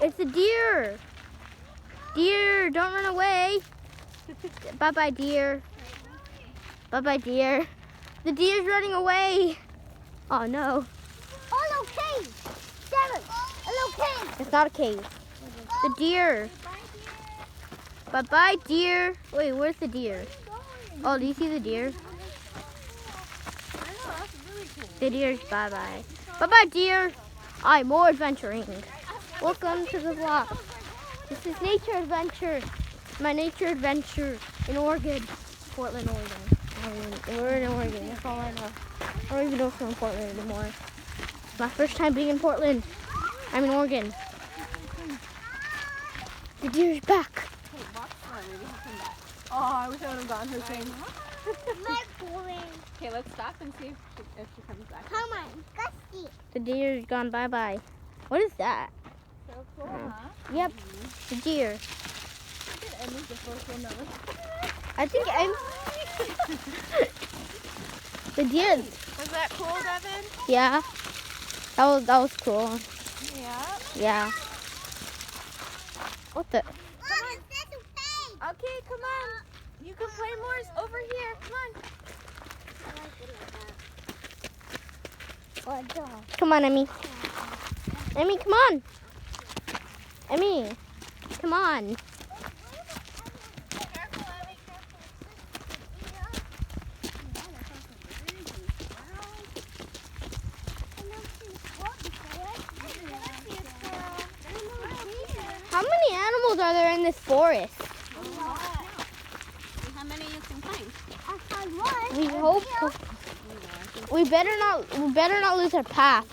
It's a deer. Deer, don't run away. Bye-bye, deer. Bye-bye, deer. The deer's running away. Oh, no. Oh, no, cave. Devin, a little cave. It's not a cave. The deer. Bye-bye, deer. Wait, where's the deer? Oh, do you see the deer? The deer's bye-bye. Bye-bye, deer. I'm more adventuring. Welcome to the vlog. This is Nature Adventure. My nature adventure in Oregon. Portland, Oregon. We're in Oregon. That's all I know. I don't even know if we're in Portland anymore. It's my first time being in Portland. I'm in Oregon. The deer's back. Oh, I wish I would have gotten her thing. My boy. Okay, let's stop and see if she comes back. Come on, Gusty. The deer's gone bye-bye. What is that? So cool, huh? Yep, the deer. Emmy's the first one that was. I think I'm... The deer. Was that cool, Devin? Yeah. That was cool. Yeah. Yeah. What the? Okay, come on. You can play more over here. Come on. Come on, Emmy. Emmy, come on. Emmy, come on. How many animals are there in this forest? How many you can find? I found one. We hope we better not lose our path.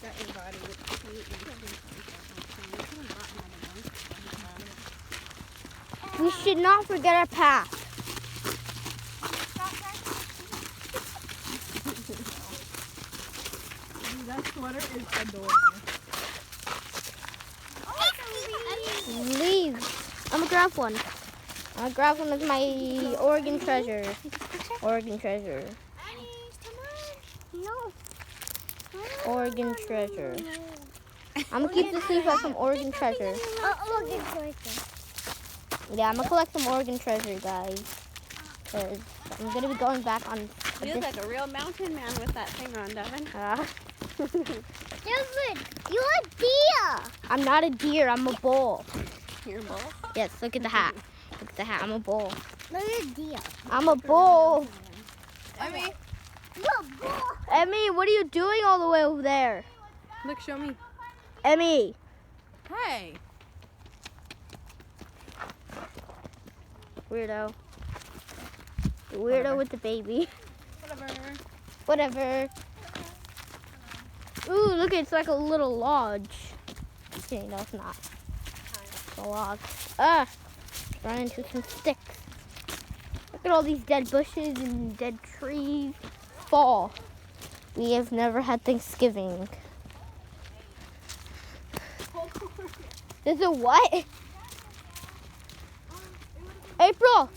We should not forget our path. That sweater is adorable. Leaves. I'm gonna grab one. I'm gonna grab one of my Oregon treasure. Oregon treasure. No. Oregon treasure. I'm gonna keep this leaf as some Oregon treasure. Oh, look, it's right there. Yeah, I'm gonna collect some Oregon treasure, guys. Cause I'm gonna be going back on. You look like a real mountain man with that thing on, Devin. Devin, you're a deer. I'm not a deer. I'm a bull. Your bull. Yes, look at the hat. Look at the hat. I'm a bull. No, you're a deer. I'm a bull. Emmy, You're a bull. Emmy, what are you doing all the way over there? look, show me. Emmy. Hey. Weirdo. The weirdo with the baby. Whatever. Ooh, look, it's like a little lodge. Okay, no, it's not. It's a log. Ah! Run into some sticks. Look at all these dead bushes and dead trees. Fall. We have never had Thanksgiving. There's a what? April!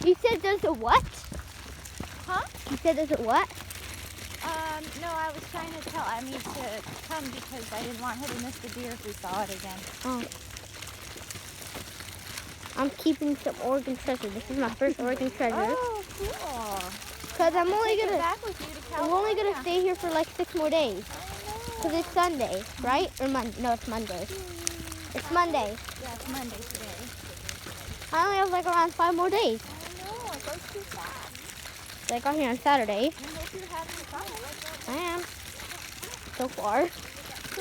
You said there's a what? Huh? You said there's a what? No, I was trying to tell Emmy to come because I didn't want her to miss the deer if we saw it again. Oh. I'm keeping some Oregon treasure. This is my first Oregon treasure. Oh, cool. Cause I'm only Take it gonna back with you to I'm only gonna California. stay here for like 6 more days. Cause it's Sunday, right? Or Monday? No, it's Monday. It's Monday. Yeah, it's Monday today. I only have like around 5 more days. I know, it goes too fast. So I got here on Saturday. I hope you're having fun. I am. So far.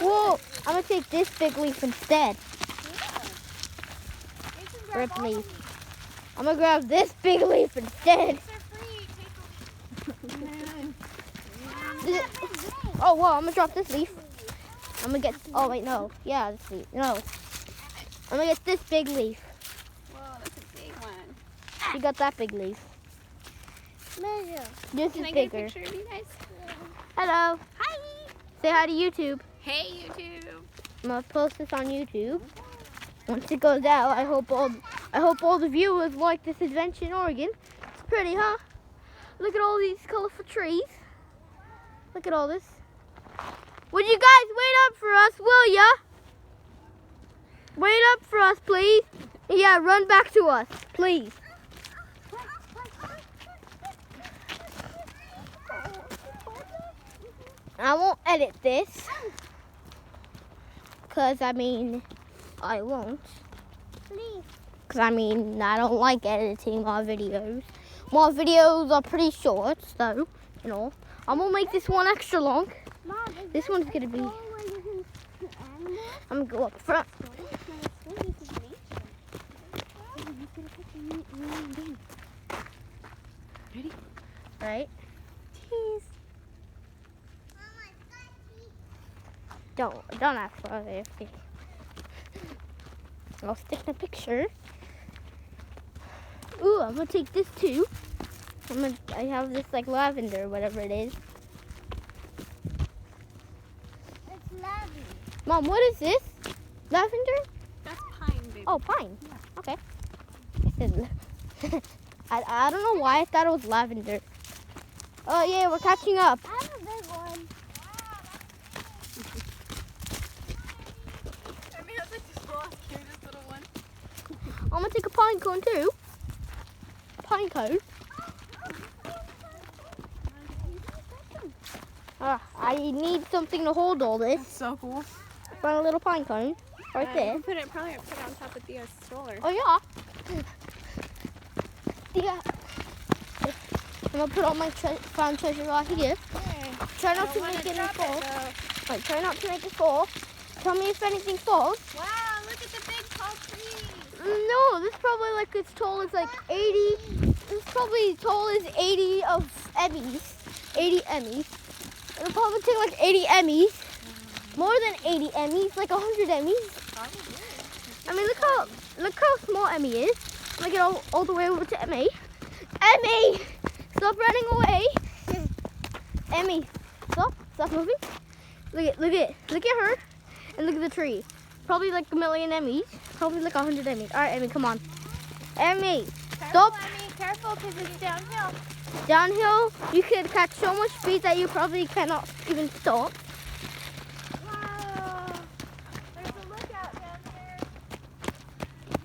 Whoa! I'm gonna take this big leaf instead. Rip leaf. I'm gonna grab this big leaf instead. Oh, whoa, I'm gonna drop this leaf. I'm gonna get, oh wait, no. Yeah, this leaf, no. I'm gonna get this big leaf. Whoa, that's a big one. You got that big leaf. Measure. This Can is I bigger. get a picture of you guys? Hello. Hi. Say hi to YouTube. Hey, YouTube. I'm gonna post this on YouTube. Once it goes out, I hope all the viewers like this adventure in Oregon. It's pretty, huh? Look at all these colorful trees. Look at all this. Would you guys wait up for us, will ya. Wait up for us, please. Yeah, run back to us, please. I won't edit this. Because, I won't. Please. Because, I don't like editing my videos. My videos are pretty short, so, I'm going to make this one extra long. Mom, This one's going to be, I'm going to go up front. Ready? Right? Tease. Don't ask for other things. I'll stick the picture. Ooh, I'm going to take this too. I have this like lavender, whatever it is. It's lovely. Mom, what is this? Lavender? That's pine, baby. Oh, pine. Okay. I said, I don't know why I thought it was lavender. Oh yeah, we're catching up. I have a big one. I mean, that's like the smallest, cutest little one. I'm gonna take a pine cone too. Pine cone. I need something to hold all this. That's so cool. Find a little pine cone right You there. can put it on top of Thea's stroller. Oh yeah. Yeah. I'm gonna put all my found treasure right here. Try not to make it fall. Wait, try not to make it fall. Tell me if anything falls. Wow, look at the big tall trees. No, this is probably like as tall as like 80. This is probably as tall as 80 of Emmys. 80 Emmys. It'll probably take like 80 Emmys. More than 80 Emmys, like 100 Emmys. I mean, look how small Emmy is. I'm gonna get all the way over to Emmy. Emmy! Stop running away. Emmy, stop moving. Look at her. And look at the tree. Probably like a million Emmys. Probably like 100 Emmys. All right, Emmy, come on. Emmy, stop. Emmy, careful because it's downhill. Downhill, you could catch so much speed that you probably cannot even stop. Wow. There's a lookout down here.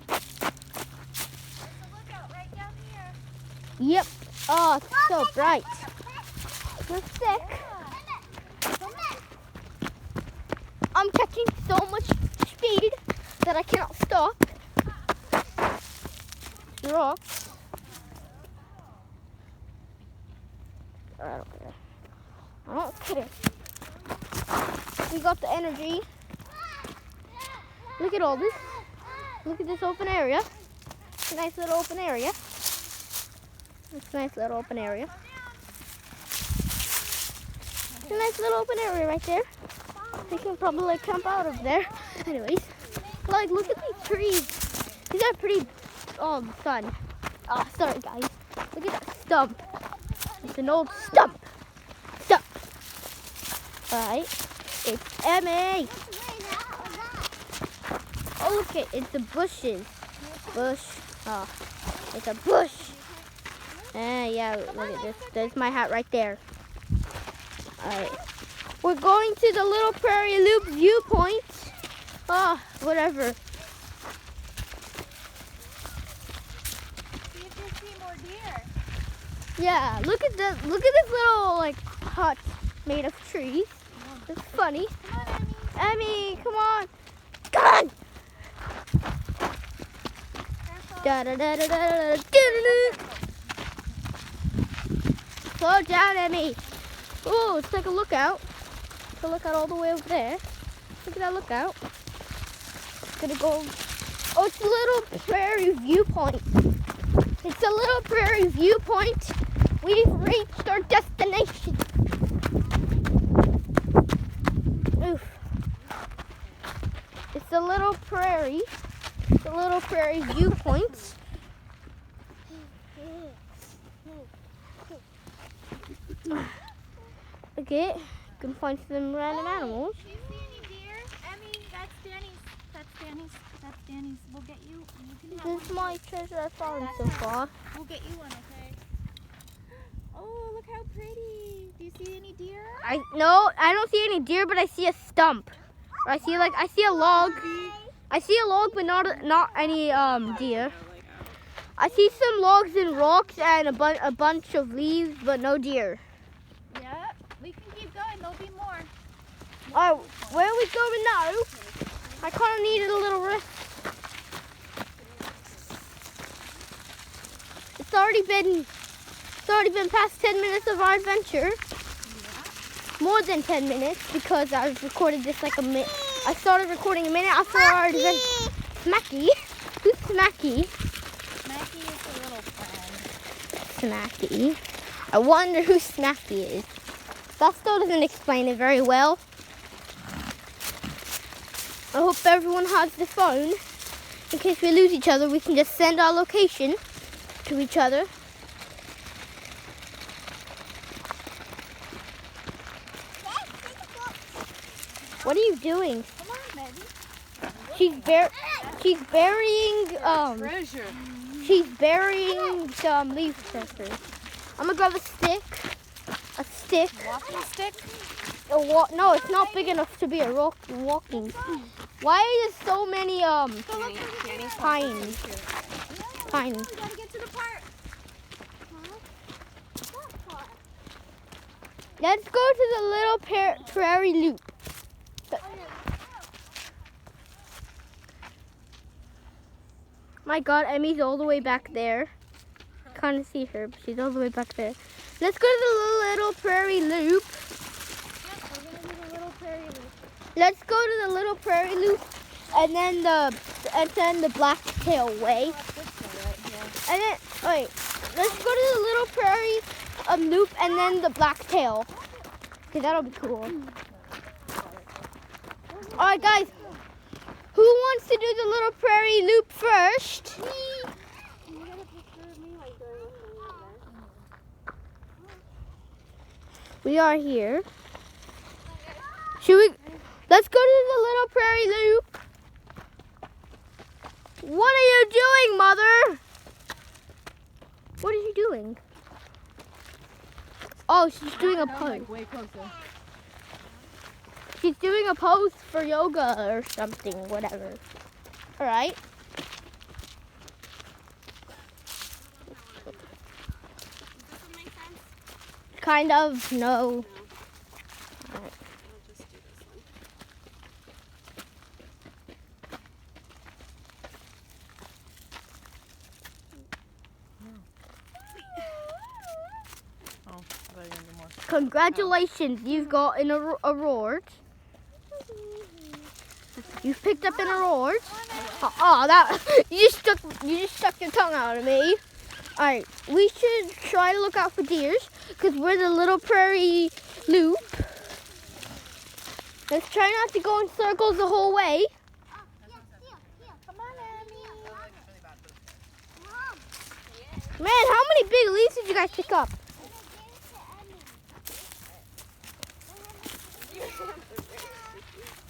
There's a lookout right down here. Yep. Oh, it's so bright. You're sick. I'm catching so much speed that I cannot stop. Rocks. I don't care. I don't care. We got the energy. Look at all this. Look at this open area. It's a nice little open area. It's a nice little open area. It's a nice little open area right there. We can probably like camp out of there. Anyways, like look at these trees. These are pretty sun. Oh, sorry guys. Look at that stump. It's an old stump. Alright. It's Emmy. Oh look it's the bushes. Bush. Oh, it's a bush. Yeah, look at this. There's my hat right there. Alright. We're going to the Little Prairie Loop viewpoint. Oh, whatever. See if you see more deer. Yeah, look at this little like hut made of trees. It's funny. Come on, Emmy. Emmy, come on. Come on. Da, da, da, da, da, da, da, da. Slow down, Emmy. Oh, it's like a lookout. It's a lookout all the way over there. Look at that lookout. It's gonna go. Oh, it's a Little Prairie viewpoint. It's a Little Prairie viewpoint. We've reached our destination. Oof. It's a Little Prairie. The Little Prairie viewpoint. Okay, you can find some random animals. Do you see any deer? Emmy, that's Danny's. We'll get you. You can have This is one. my treasure I found so far. We'll get you one, okay? Oh, look how pretty. Do you see any deer? No, I don't see any deer, but I see a stump I see a log. I see a log, but not any deer. I see some logs and rocks and a bunch of leaves, but no deer. Yeah, we can keep going. There'll be more. Oh, where are we going now? I kind of needed a little rest. It's already been past 10 minutes of our adventure. More than 10 minutes because I recorded this like a minute. I started recording a minute after our adventure. Smacky? Who's Smacky? Smacky is a little friend. Smacky. I wonder who Smacky is. That still doesn't explain it very well. I hope everyone has the phone. In case we lose each other, we can just send our location to each other. What are you doing? Come on, baby. She's burying Treasure. she's burying some leaf treasure. I'm gonna grab a stick. Walking stick? No, it's not big enough to be a walking. Why are there so many pines? Pines. We gotta get to the park. Let's go to the little prairie loop. My God, Emmy's all the way back there. Can't see her, but she's all the way back there. Let's go to the little prairie loop. We're gonna do the little prairie loop. Let's go to the little prairie loop, and then the Blacktail Way. And then wait, let's go to the little prairie loop, and then the Blacktail. Okay, that'll be cool. All right, guys. Who wants to do the little prairie loop first? We are here. Let's go to the little prairie loop. What are you doing, Mother? What are you doing? Oh, she's doing a pose. Way closer. She's doing a pose for yoga or something, whatever. All right. Kind of, no. All right. Oh, I thought you were gonna do more. Congratulations, you've got an award. You've picked up an award. Oh, that you just stuck your tongue out of me. All right, we should try to look out for deers because we're the little prairie loop. Let's try not to go in circles the whole way. Come on, Emmy. Man, how many big leaves did you guys pick up?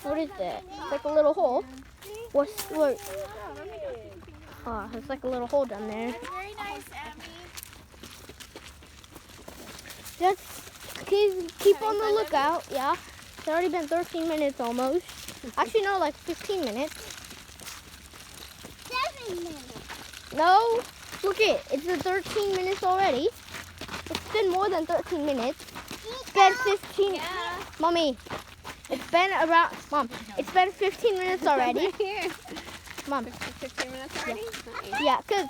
What is that? It's like a little hole. What? Oh, it's like a little hole down there. Very nice, Emmy. Just keep on the lookout. Yeah, it's already been 13 minutes almost. Actually, no, like 15 minutes. 7 minutes. No, look it's the 13 minutes already. It's been more than 13 minutes. It's been 15. Yeah. Mommy, it's been around. Mom, it's been 15 minutes already. Here. Mom, 15 minutes already? yeah, cause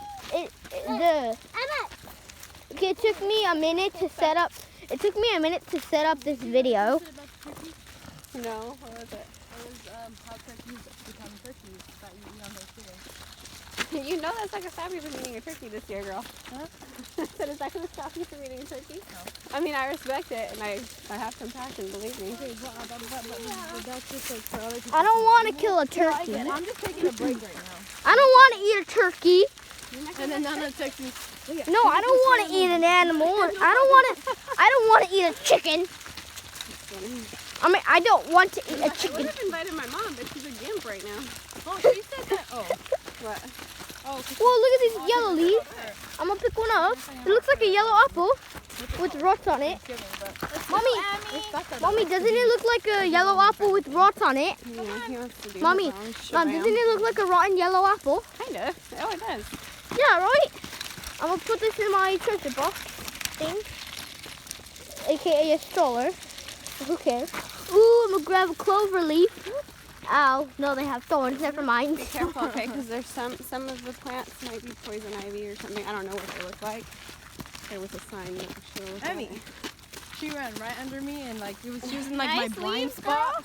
it took me a minute to set up. It took me a minute to set up this video. No, what was it? It was how turkeys become turkeys that you eat on Thanksgiving. You know that's not going to stop you from eating a turkey this year, girl. Huh? I said, is that going to stop you from eating a turkey? No. I mean, I respect it, and I have compassion, believe me. Okay, but that's just like for other people. I don't want to kill a turkey. I'm just taking a break right now. I don't want to eat a turkey. And then Nana texts me. No, I don't want to eat an animal. I don't want to eat a chicken. I mean, I don't want to eat a I chicken. would have invited my mom, but she's a gimp right now. Oh, she said that. Oh. What? Oh, Well, look at these yellow leaves. I'm gonna pick one up. It looks like a yellow apple with roots on it. Thanksgiving, but Mommy, doesn't it look like a yellow apple with rots on it? Yeah, he wants to do Mommy, his own Mom, shabam. doesn't it look like a rotten yellow apple? Kinda. Oh, it does. Yeah, right? I'm gonna put this in my treasure box thing, aka a stroller. Who cares? Ooh, I'm gonna grab a clover leaf. Ow, no, they have thorns. Never mind. Be careful, okay? Because there's some of the plants might be poison ivy or something. I don't know what they look like. There was a sign that showed. Emmy. She ran right under me and like she was in like Nice my blind leaves, spot.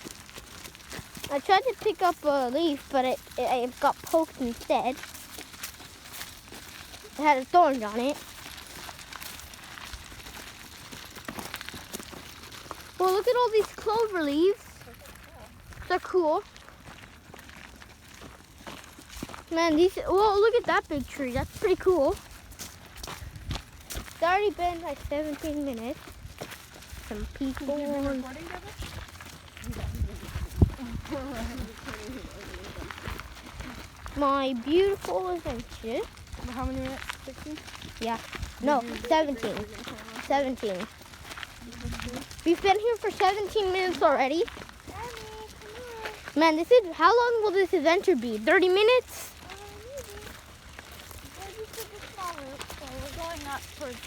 I tried to pick up a leaf, but it got poked instead. It had a thorn on it. Well, look at all these clover leaves. They're cool. Man, whoa, look at that big tree. That's pretty cool. It's already been like 17 minutes. Some people. My beautiful adventure. How many minutes? 16? No, 17. 17. We've been here for 17 minutes already. Man, how long will this adventure be? 30 minutes? We're going up towards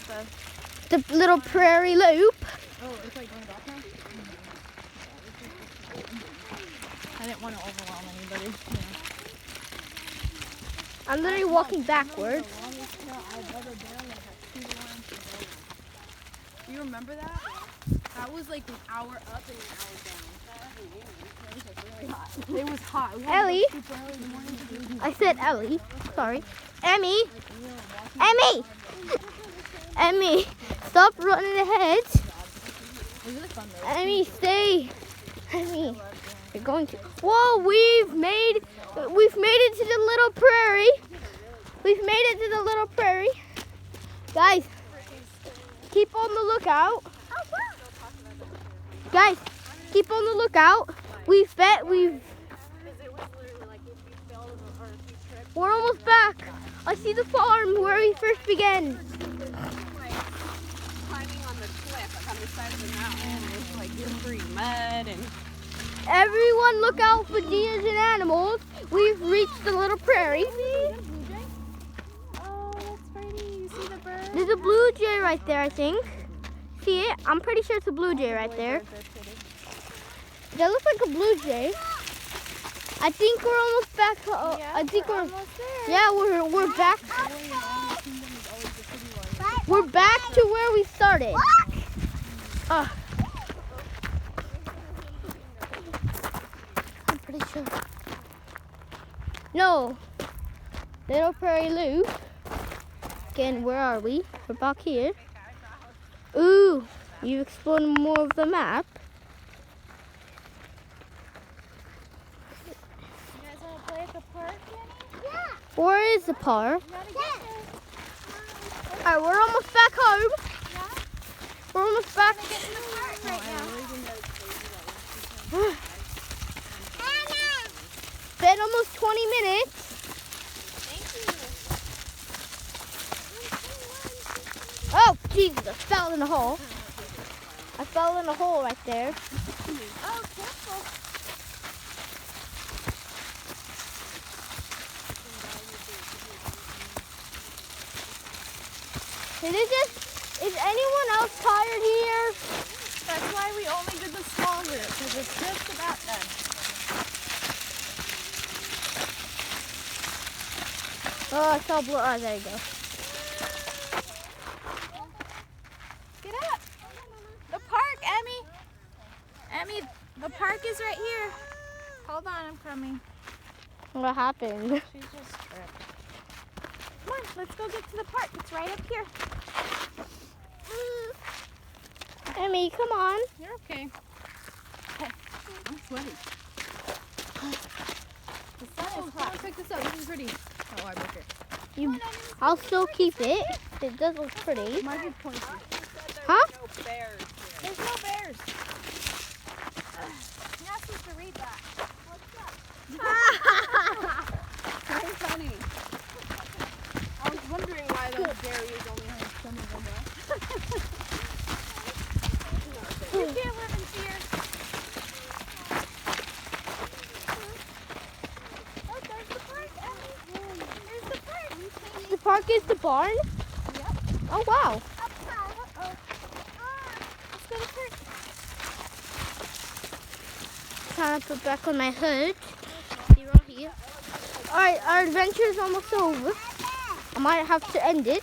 The little prairie loop. Oh, it's like going back now? I didn't want to overwhelm anybody. I'm literally walking backwards. You remember that? That was like an hour up and an hour down. It was hot. We had to Ellie. go super early in the morning to do- I said Ellie. Sorry. Emmy. Emmy. Emmy. Stop running ahead. It was really fun though. Emmy, stay. Emmy. You're going to. Whoa, we've made it to the little prairie. We've made it to the little prairie. Guys, keep on the lookout. Guys, keep on the lookout. We're almost back. I see the farm where we first began. Climbing on the cliff, like on the side of the mountain. It's like slippery mud and. Everyone look out for deers and animals. We've reached the little prairie. Oh, that's pretty. You see the bird? There's a blue jay right there, I think. See it? I'm pretty sure it's a blue jay right there. That looks like a blue jay. I think we're almost back. I think we're almost there. yeah, we're back. We're back to where we started. I'm pretty sure. No. Little Prairie Loop. Again, where are we? We're back here. Ooh, you explored more of the map. You guys want to play at the park, Jenny? Yeah. Where is the park? You gotta get there. Alright, we're almost back home. Yeah? We're almost back. Get to the park right now. Been almost 20 minutes. Oh, Jesus, I fell in a hole. I fell in a hole right there. Oh, careful. Is anyone else tired here? That's why we only did the small route, because it's just about done. Oh, I saw blue. Oh, there you go. Get up. The park, Emmy. Emmy, the park is right here. Hold on, I'm coming. What happened? She just tripped. Come on, let's go get to the park. It's right up here. Emmy, come on. You're okay. I'm sweaty. The sun Oh, is come on, hot. pick this up. This is pretty. Oh, I broke it. I'll still keep it. It does look pretty. Might be pointy. Huh? No bears. There's no bears. You're not supposed to read that. Very funny. I was wondering why those berries only have some of them left. park is the barn? Yep. Oh, wow. Let's go to church. Trying to put back on my hood. See right here. Alright, our adventure is almost over. I might have to end it.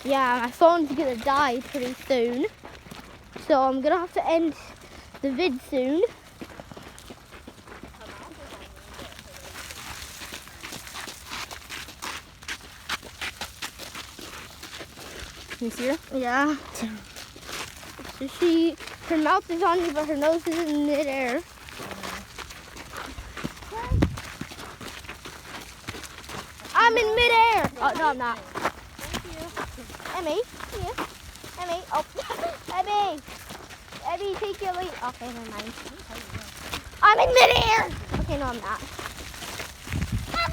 Yeah, my phone's gonna die pretty soon. So I'm gonna have to end the vid soon. You see her? Yeah. So her mouth is on me, but her nose is in midair. I'm in midair. Oh, no, I'm not. Emmy, come here. Emmy, oh, Emmy. Emmy, take your lead. Okay, never mind. I'm in midair. Okay, no, I'm not. That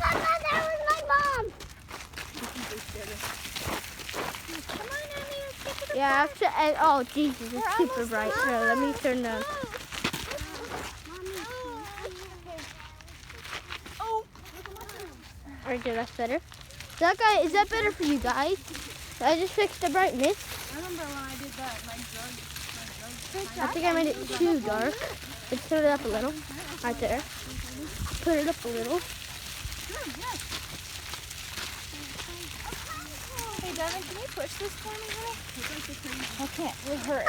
was my mom. Come on, Emmy, let's get to the Yeah, actually, oh, Jesus, it's super bright. Here, let me turn the... Oh. Right there, that's better. Is that better for you guys? I just fixed the brightness. I remember when I did that, my drugs. I think I made it too dark. Let's turn it up a little. Right there. Put it up a little. Hey, Devin, can you push this for me, honey? I can't. With her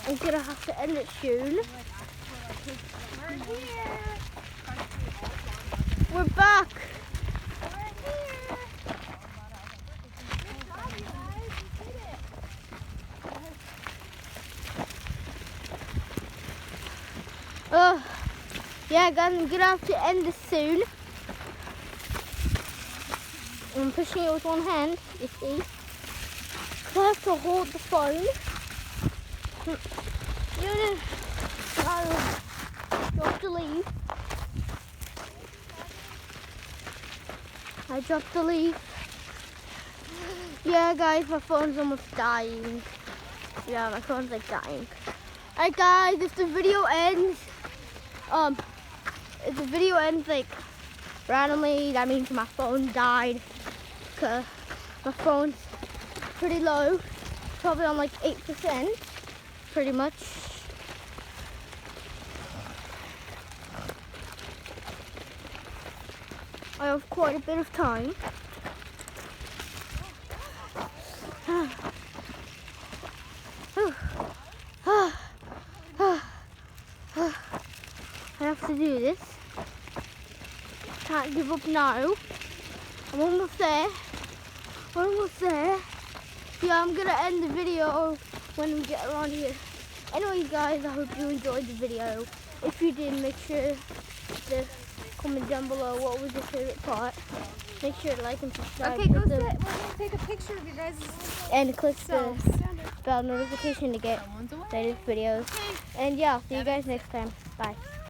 I'm gonna have to end it soon. We're here. We're back. Oh, yeah, guys, I'm gonna have to end this soon. I'm pushing it with one hand, you see. 'Cause I have to hold the phone. You have to leave. I dropped the leaf. Yeah, guys, my phone's almost dying. Yeah, my phone's like dying. Alright, guys, if the video ends like randomly, that means my phone died. Cause my phone's pretty low, probably on like 8%, pretty much. I have quite a bit of time. I have to do this. Can't give up now. I'm almost there. We're almost there. Yeah, I'm gonna end the video when we get around here. Anyway, guys, I hope you enjoyed the video. If you did, make sure to comment down below what was your favorite part. Make sure to like and subscribe. Okay, go sit. We're going to take a picture of you guys. And click the Selves. bell notification to get latest videos. And yeah, I'll see you guys next time. Bye.